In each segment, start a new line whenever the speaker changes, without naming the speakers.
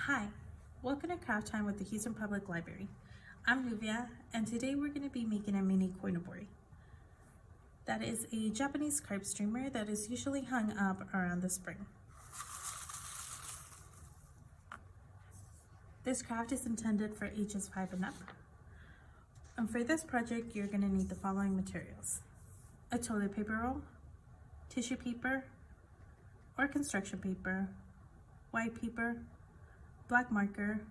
Hi, welcome to Craft Time with the Houston Public Library. I'm Nuvia, and today we're going to be making a mini Koinobori. That is a Japanese carp streamer that is usually hung up around the spring. This craft is intended for ages 5 and up. And for this project, you're going to need the following materials: a toilet paper roll, tissue paper or construction paper, white paper, black marker,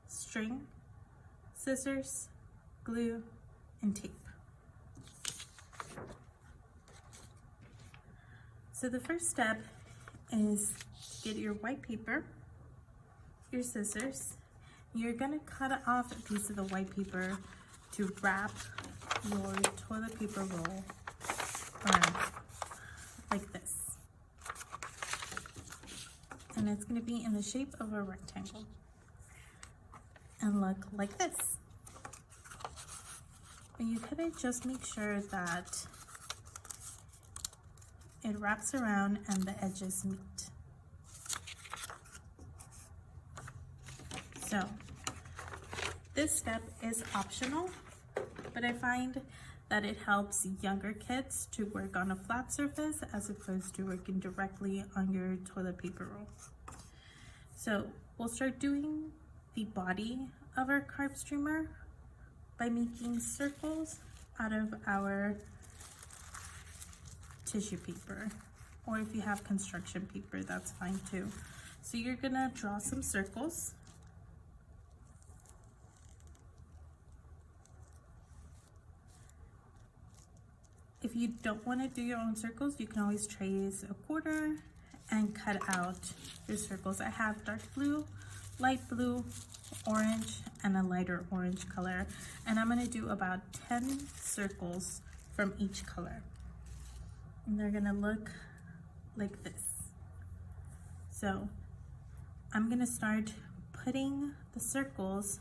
string, scissors, glue, and tape. So the first step is get your white paper, your scissors. You're gonna cut off a piece of the white paper to wrap your toilet paper roll around like this. And it's going to be in the shape of a rectangle and look like this. And you kind of just make sure that it wraps around and the edges meet. So this step is optional, but I find that it helps younger kids to work on a flat surface as opposed to working directly on your toilet paper roll. So we'll start doing the body of our carp streamer by making circles out of our tissue paper, or if you have construction paper, that's fine too. So you're gonna draw some circles. If you don't want to do your own circles, you can always trace a quarter and cut out your circles. I have dark blue, light blue, orange, and a lighter orange color. And I'm going to do about 10 circles from each color. And they're going to look like this. So I'm going to start putting the circles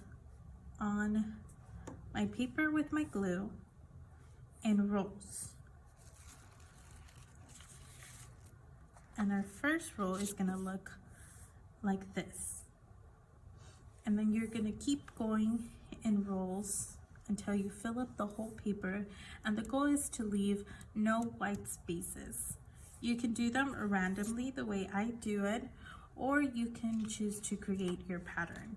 on my paper with my glue in rows. And our first roll is gonna look like this. And then you're gonna keep going in rolls until you fill up the whole paper. And the goal is to leave no white spaces. You can do them randomly the way I do it, or you can choose to create your pattern.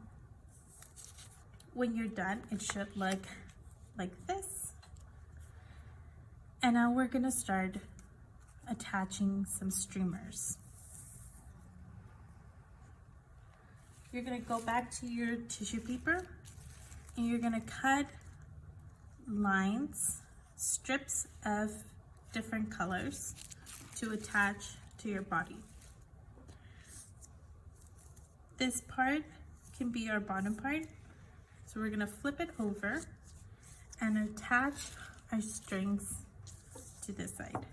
When you're done, it should look like this. And now we're gonna start attaching some streamers. You're gonna go back to your tissue paper and you're gonna cut lines, strips of different colors to attach to your body. This part can be our bottom part. So we're gonna flip it over and attach our strings to this side.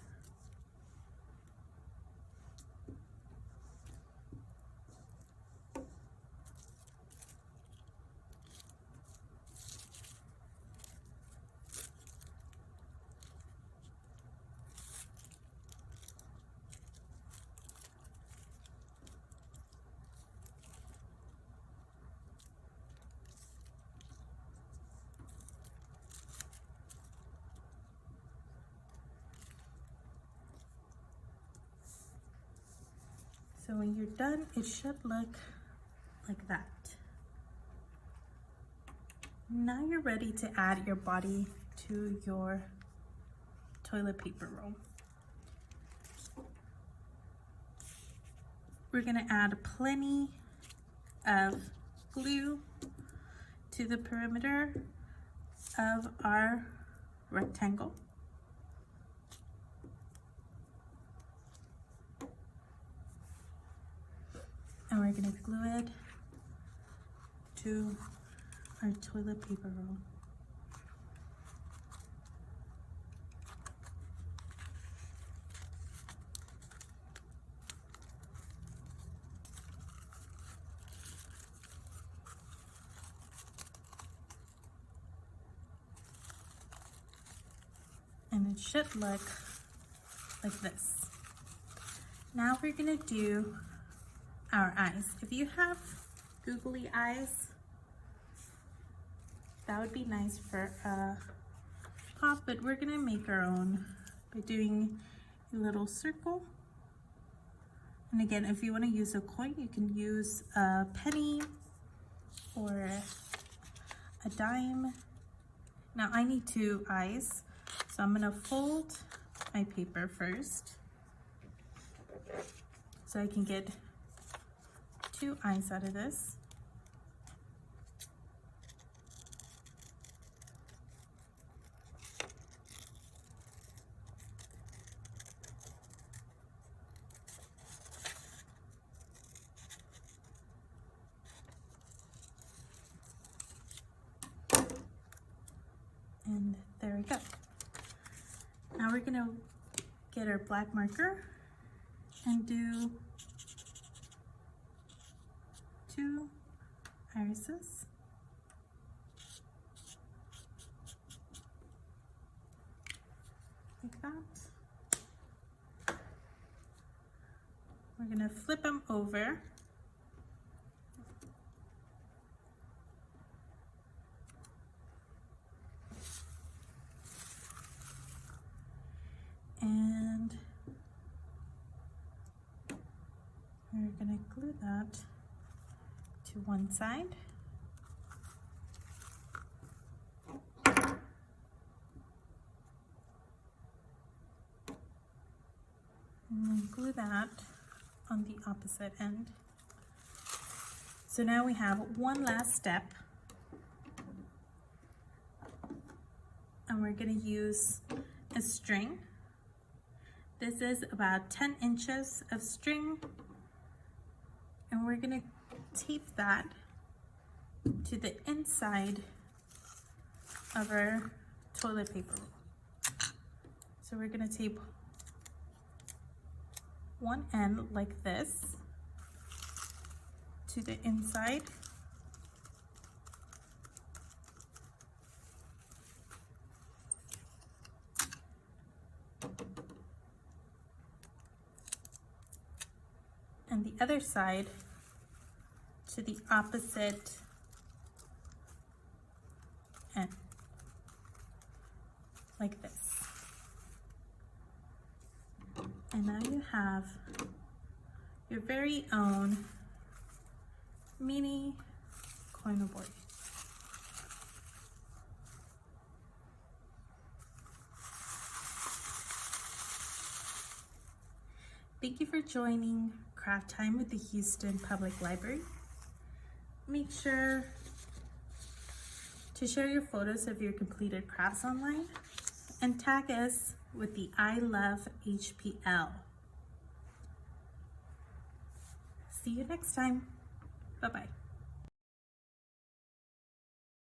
So when you're done, it should look like that. Now you're ready to add your body to your toilet paper roll. We're gonna add plenty of glue to the perimeter of our rectangle. And we're gonna glue it to our toilet paper roll. And it should look like this. Now we're gonna do our eyes. If you have googly eyes. That would be nice for a pop, but we're gonna make our own by doing a little circle. And again, if you want to use a coin, you can use a penny or a dime. Now I need 2 eyes, so I'm gonna fold my paper first so I can get 2 eyes out of this. And there we go. Now we're gonna get our black marker and do 2 irises. Like that. We're gonna flip them over. And we're gonna glue that to one side. And then glue that on the opposite end. So now we have one last step. And we're gonna use a string. This is about 10 inches of string, and we're gonna tape that to the inside of our toilet paper roll. So we're gonna tape one end like this to the inside. And the other side to the opposite end, like this. And now you have your very own mini Koinobori. Thank you for joining Craft Time with the Houston Public Library. Make sure to share your photos of your completed crafts online and tag us with the I Love HPL. See you next time. Bye-bye.